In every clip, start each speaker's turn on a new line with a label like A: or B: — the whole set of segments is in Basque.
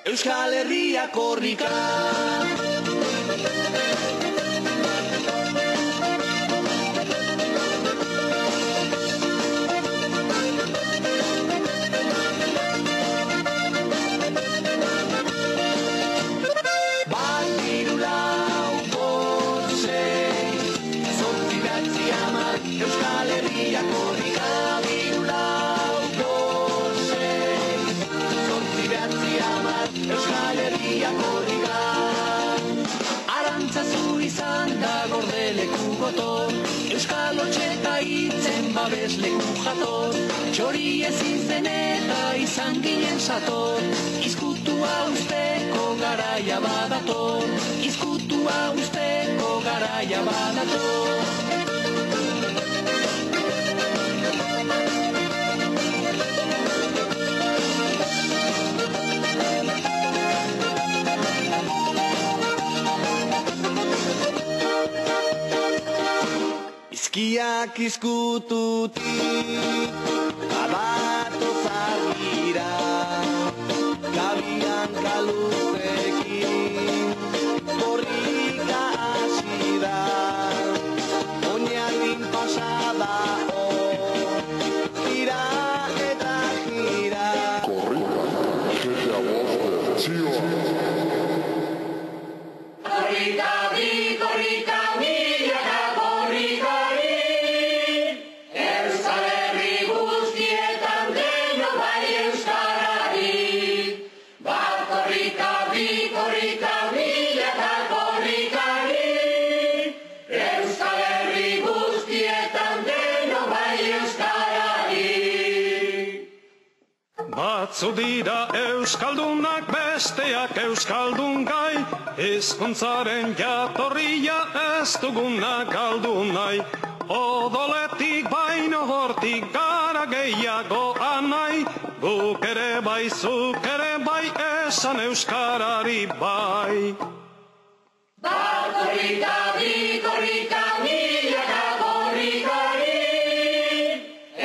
A: Euskal Herria korrika. Euskal Herria korrika, birulau gozei. Zortzi behatzi hamar, Euskal Herria korrika. Arantzazu izan da gordeleku gotor, Euskal Otxeta hitzen babesleku jator. Txori ezin zen eta izan ginen sator, izkutua usteko garaia badator. Izkutua usteko garaia badator. Izkiak izkututik abatoz argira, gabian kaluzekin korrika hasi da, oinarrin pasada gira eta gira.
B: Korrika, 7 zioa.
C: Korrika bi, korrika milaka korrikari, Euskal Herri guztietan denok bai euskarari. Bat korrika bi, korrika milaka korrikari, Euskal Herri guztietan denok bai euskarari.
D: Batzu dira euskaldunak besteak euskaldun gai, hizkuntzaren jatorria ez duguna galdu nahi. Odoletik baino hortik gara gehiago anai, guk ere bai, zuk ere bai, esan euskarari bai.
C: Bat korrika bi, korrika milaka korrikari,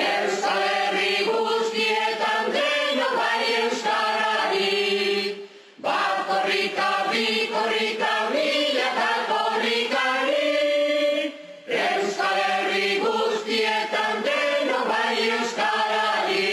C: Euskal Herri guztietan denok bai euskarari. Bat korrika bi, korrika milaka korrikari, Euskal Herri guztietan denok bai euskarari.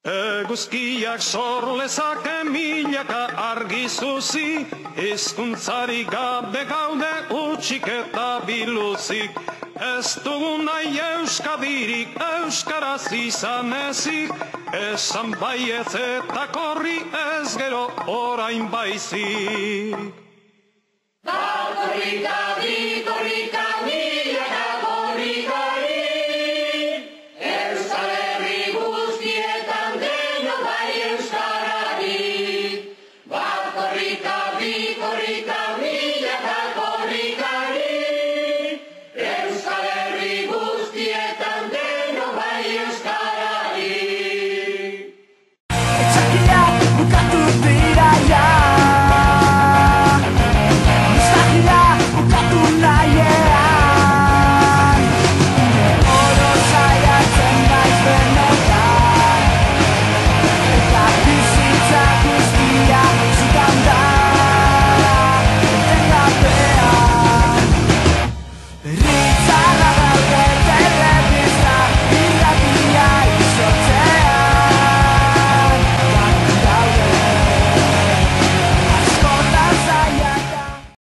D: Eguzkiak sorlezake milaka argi zuzi, hizkuntzari gabe gaude utxik eta biluzik. Ez dugu nahi euskadirik euskaraz izan ezik, esan baietz eta korri ez gero orain baizik.
C: Bat korrika bi, korrika